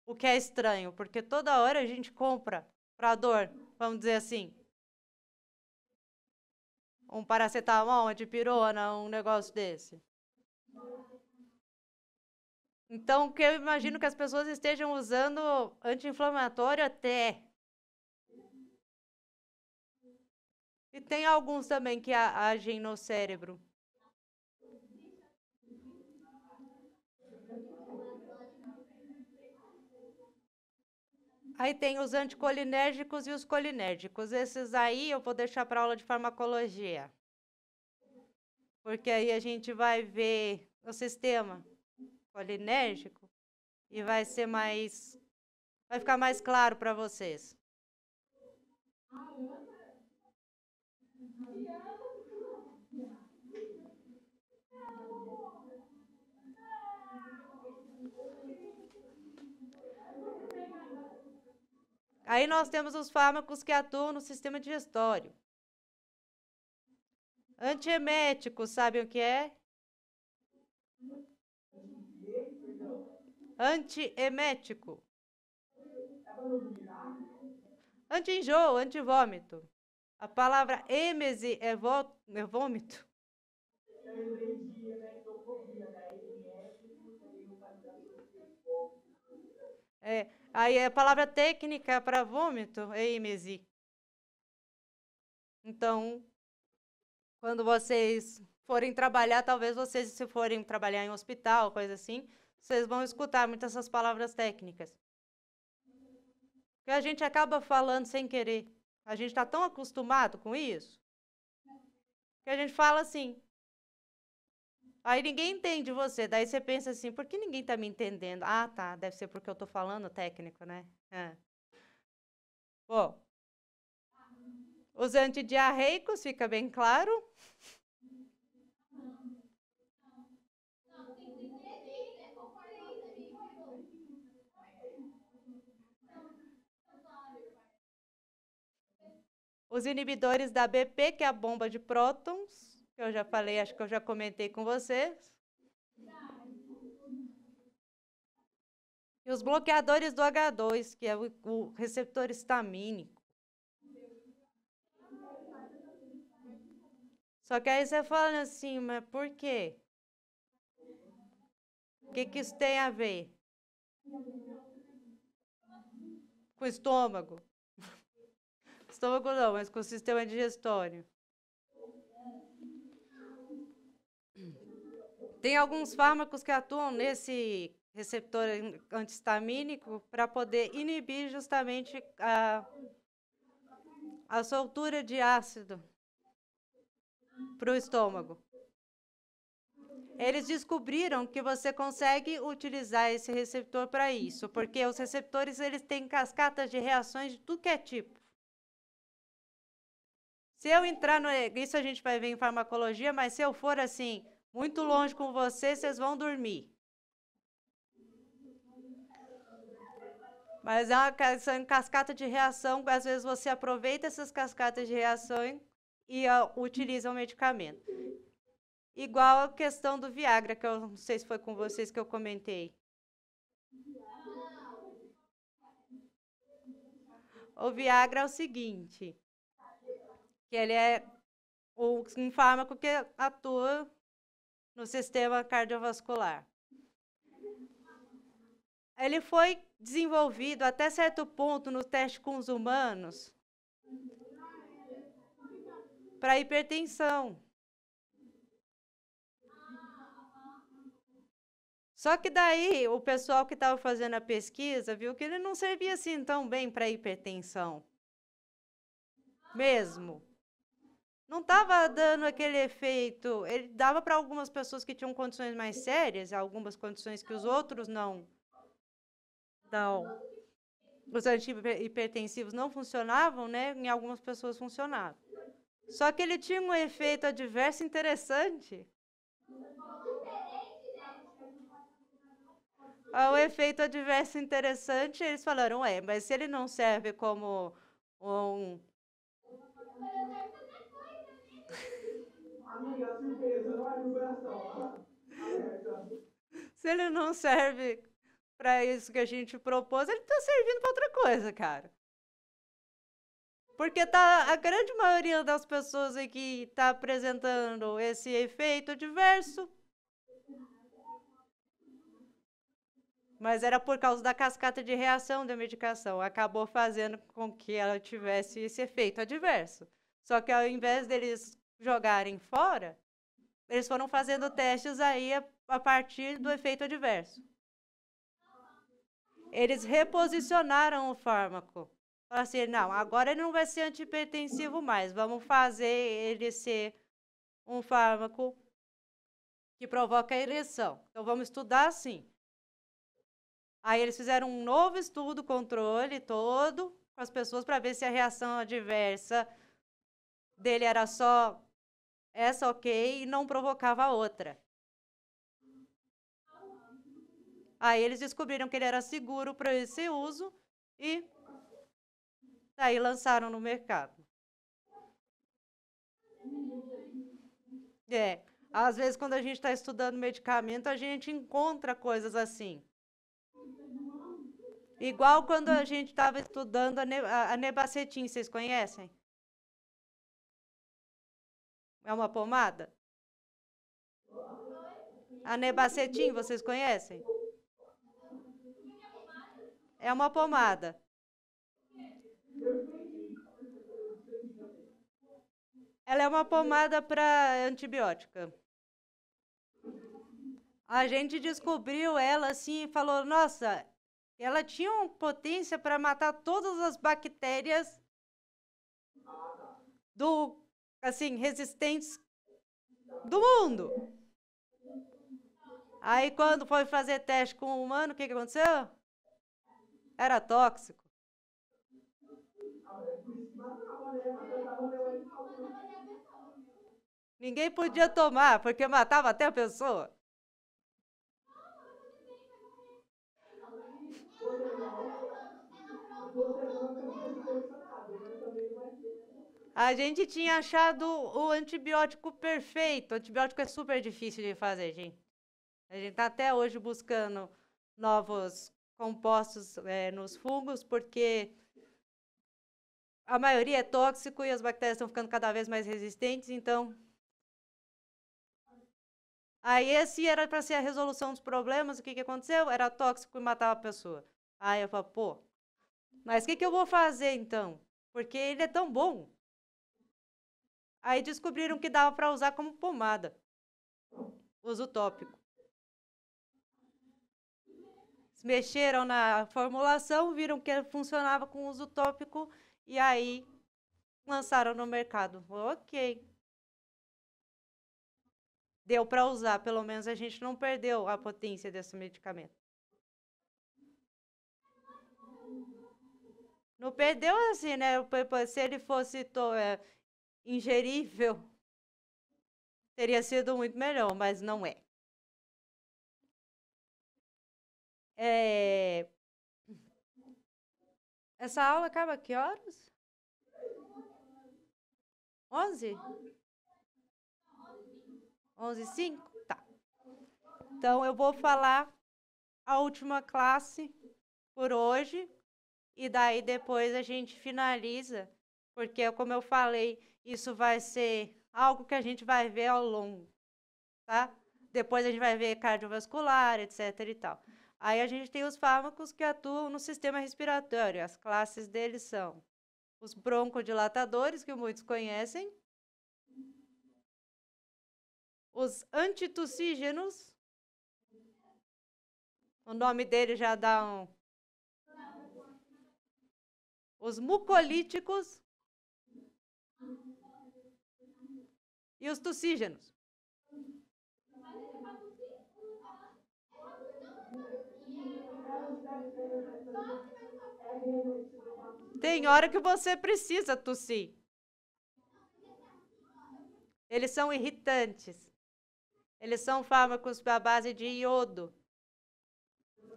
O que é estranho, porque toda hora a gente compra para dor, vamos dizer assim. Um paracetamol, uma dipirona, um negócio desse. Então, o que eu imagino que as pessoas estejam usando anti-inflamatório até. E tem alguns também que agem no cérebro. Aí tem os anticolinérgicos e os colinérgicos. Esses aí eu vou deixar para aula de farmacologia. Porque aí a gente vai ver o sistema colinérgico e vai ficar mais claro para vocês. Aí nós temos os fármacos que atuam no sistema digestório. Antiemético, sabem o que é? Antiemético. Anti-enjoo, anti-vômito. A palavra êmese é vômito. Eu lembrei de emetofobia, da MS, Aí a palavra técnica para vômito é êmese. Então, quando vocês forem trabalhar, talvez vocês, se forem trabalhar em hospital, coisa assim, vocês vão escutar muitas essas palavras técnicas. Que a gente acaba falando sem querer. A gente está tão acostumado com isso que a gente fala assim. Aí ninguém entende você. Daí você pensa assim, por que ninguém está me entendendo? Ah, tá, deve ser porque eu estou falando técnico, né? Bom, os antidiarreicos, fica bem claro. Os inibidores da BP, que é a bomba de prótons, que eu já falei, acho que eu já comentei com vocês. E os bloqueadores do H2, que é o receptor histamínico. Só que aí você fala assim, mas por quê? O que isso tem a ver? Com o estômago. Estômago não, mas com o sistema digestório. Tem alguns fármacos que atuam nesse receptor antihistamínico para poder inibir justamente a soltura de ácido para o estômago. Eles descobriram que você consegue utilizar esse receptor para isso, porque os receptores eles têm cascatas de reações de tudo que é tipo. Se eu entrar isso a gente vai ver em farmacologia, mas se eu for assim, muito longe com você, vocês vão dormir. Mas é uma cascata de reação, às vezes você aproveita essas cascatas de reação e utiliza o medicamento. Igual a questão do Viagra, que eu não sei se foi com vocês que eu comentei. O Viagra é o seguinte, que ele é um fármaco que atua no sistema cardiovascular. Ele foi desenvolvido até certo ponto no teste com os humanos para hipertensão. Só que daí o pessoal que estava fazendo a pesquisa viu que ele não servia assim tão bem para hipertensão. Mesmo. Não estava dando aquele efeito. Ele dava para algumas pessoas que tinham condições mais sérias, algumas condições que os outros não. Os antihipertensivos não funcionavam, né? Em algumas pessoas funcionavam. Só que ele tinha um efeito adverso interessante. O efeito adverso interessante, eles falaram, mas se ele não serve como um... Se ele não serve para isso que a gente propôs, ele está servindo para outra coisa, cara. Porque a grande maioria das pessoas aqui está apresentando esse efeito adverso. Mas era por causa da cascata de reação da medicação. Acabou fazendo com que ela tivesse esse efeito adverso. Só que ao invés deles jogarem fora, eles foram fazendo testes aí a partir do efeito adverso. Eles reposicionaram o fármaco. Falaram assim, não, agora ele não vai ser antihipertensivo mais. Vamos fazer ele ser um fármaco que provoca ereção. Então, vamos estudar assim. Aí eles fizeram um novo estudo, controle todo, com as pessoas para ver se a reação adversa dele era só essa ok e não provocava outra. Aí eles descobriram que ele era seguro para esse uso e daí lançaram no mercado. Às vezes quando a gente está estudando medicamento, a gente encontra coisas assim. Igual quando a gente estava estudando a Nebacetin, vocês conhecem? É uma pomada? A Nebacetin, vocês conhecem? É uma pomada. Ela é uma pomada para antibiótica. A gente descobriu ela assim e falou, nossa, ela tinha uma potência para matar todas as bactérias resistentes do mundo. Aí quando foi fazer teste com o humano, o que aconteceu? Era tóxico. Ninguém podia tomar, porque matava até a pessoa. A gente tinha achado o antibiótico perfeito. O antibiótico é super difícil de fazer, gente. A gente está até hoje buscando novos compostos nos fungos, porque a maioria é tóxico e as bactérias estão ficando cada vez mais resistentes, então... Aí esse era para ser a resolução dos problemas, o que aconteceu? Era tóxico e matava a pessoa. Aí eu falo, pô, mas o que eu vou fazer então? Porque ele é tão bom. Aí descobriram que dava para usar como pomada. Uso tópico. Mexeram na formulação, viram que funcionava com uso tópico e aí lançaram no mercado. Ok. Deu para usar, pelo menos a gente não perdeu a potência desse medicamento. Não perdeu assim, né? Se ele fosse ingerível, teria sido muito melhor, mas não é. Essa aula acaba que horas? 11? 11h05? Tá. Então, eu vou falar a última classe por hoje e daí depois a gente finaliza, porque, como eu falei, isso vai ser algo que a gente vai ver ao longo, tá? Depois a gente vai ver cardiovascular, etc. e tal. Aí a gente tem os fármacos que atuam no sistema respiratório. As classes deles são os broncodilatadores, que muitos conhecem, os antitussígenos, o nome dele já dá um... Os mucolíticos e os tussígenos. Tem hora que você precisa tossir. Eles são irritantes. Eles são fármacos à base de iodo.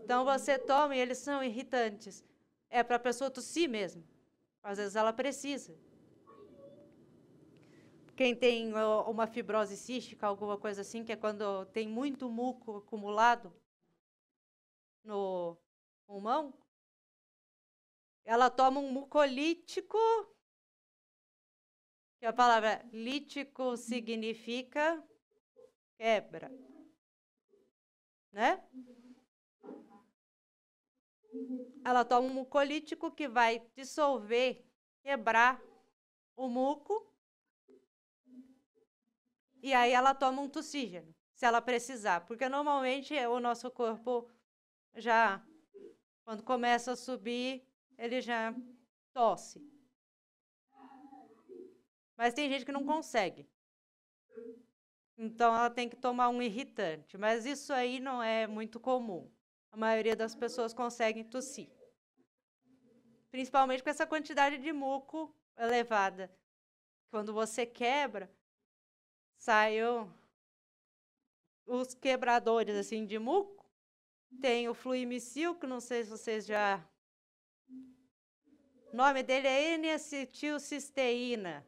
Então você toma e eles são irritantes. É para a pessoa tossir mesmo. Às vezes ela precisa. Quem tem uma fibrose cística, alguma coisa assim, que é quando tem muito muco acumulado no pulmão, ela toma um mucolítico, que a palavra lítico significa quebra, né? Ela toma um mucolítico que vai dissolver, quebrar o muco, e aí ela toma um tussígeno, se ela precisar, porque normalmente o nosso corpo já, quando começa a subir, ele já tosse. Mas tem gente que não consegue. Então ela tem que tomar um irritante, mas isso aí não é muito comum. A maioria das pessoas conseguem tossir. Principalmente com essa quantidade de muco elevada. Quando você quebra, saem os quebradores assim, de muco. Tem o fluimicil, que não sei se vocês já... O nome dele é N-acetilcisteína.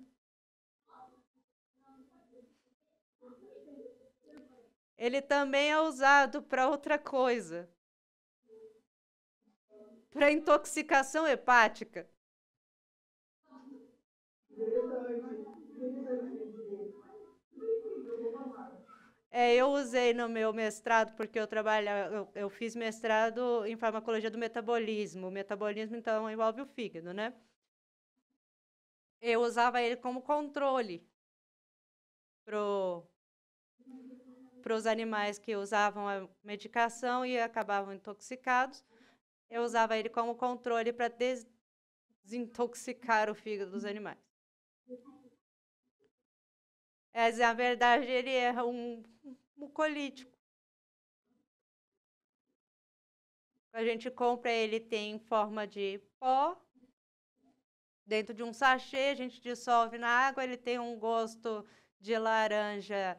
Ele também é usado para outra coisa. Para intoxicação hepática. Eu usei no meu mestrado, porque eu fiz mestrado em farmacologia do metabolismo. O metabolismo, então, envolve o fígado, né? Eu usava ele como controle para os animais que usavam a medicação e acabavam intoxicados. Eu usava ele como controle para desintoxicar o fígado dos animais. Mas, na verdade, ele é um mucolítico. A gente compra ele, tem forma de pó, dentro de um sachê, a gente dissolve na água, ele tem um gosto de laranja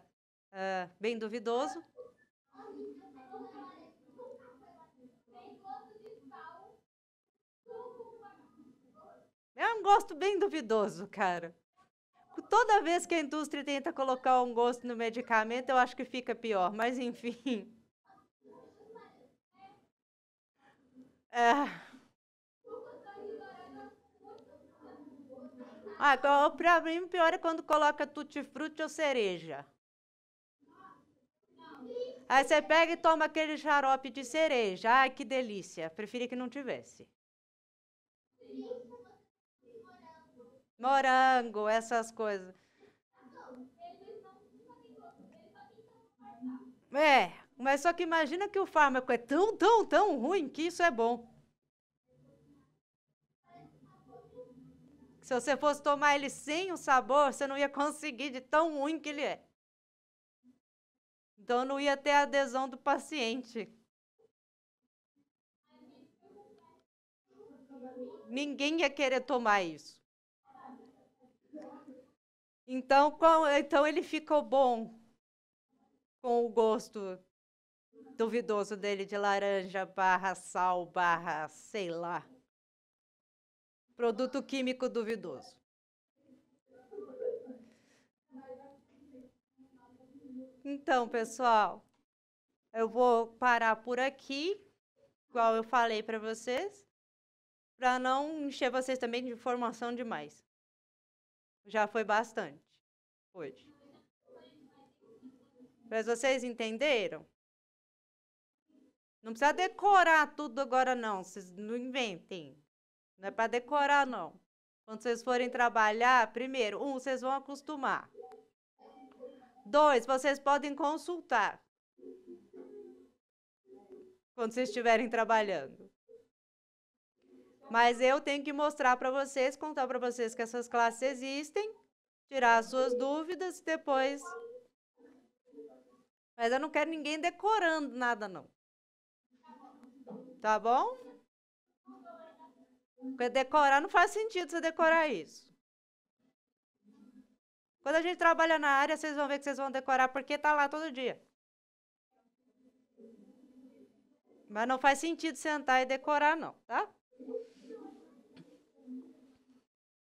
bem duvidoso. É um gosto bem duvidoso, cara. Toda vez que a indústria tenta colocar um gosto no medicamento, eu acho que fica pior, mas enfim. Para mim, o pior é quando coloca tutti-frutti ou cereja. Aí você pega e toma aquele xarope de cereja. Ai, que delícia. Preferi que não tivesse. Morango, essas coisas. Mas só que imagina que o fármaco é tão ruim que isso é bom. Se você fosse tomar ele sem o sabor, você não ia conseguir de tão ruim que ele é. Então não ia ter a adesão do paciente. Ninguém ia querer tomar isso. Então ele ficou bom com o gosto duvidoso dele de laranja / sal / sei lá. Produto químico duvidoso. Então, pessoal, eu vou parar por aqui, igual eu falei para vocês, para não encher vocês também de informação demais. Já foi bastante hoje. Mas vocês entenderam? Não precisa decorar tudo agora, não. Vocês não inventem. Não é para decorar, não. Quando vocês forem trabalhar, primeiro, vocês vão acostumar. 2, vocês podem consultar. Quando vocês estiverem trabalhando. Mas eu tenho que mostrar para vocês, contar para vocês que essas classes existem, tirar as suas dúvidas e depois... Mas eu não quero ninguém decorando nada, não. Tá bom? Porque decorar não faz sentido você decorar isso. Quando a gente trabalha na área, vocês vão ver que vocês vão decorar porque tá lá todo dia. Mas não faz sentido sentar e decorar, não, tá?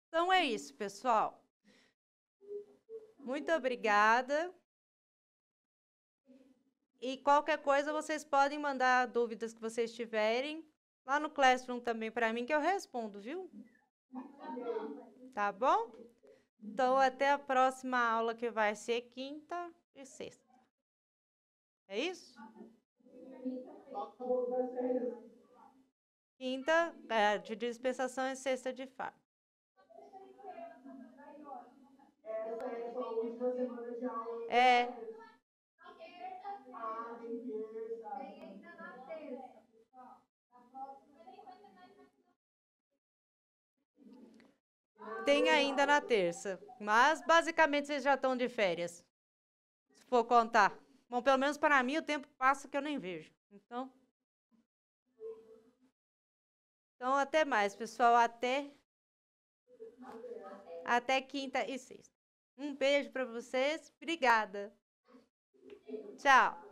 Então é isso, pessoal. Muito obrigada. E qualquer coisa, vocês podem mandar dúvidas que vocês tiverem lá no Classroom também para mim, que eu respondo, viu? Tá bom? Então, até a próxima aula, que vai ser quinta e sexta. É isso? Quinta de dispensação e sexta de fardo. Essa é sua última semana de aula. É. Tem ainda na terça. Mas, basicamente, vocês já estão de férias. Se for contar. Bom, pelo menos para mim, o tempo passa que eu nem vejo. Então, até mais, pessoal. Até quinta e sexta. Um beijo para vocês. Obrigada. Tchau.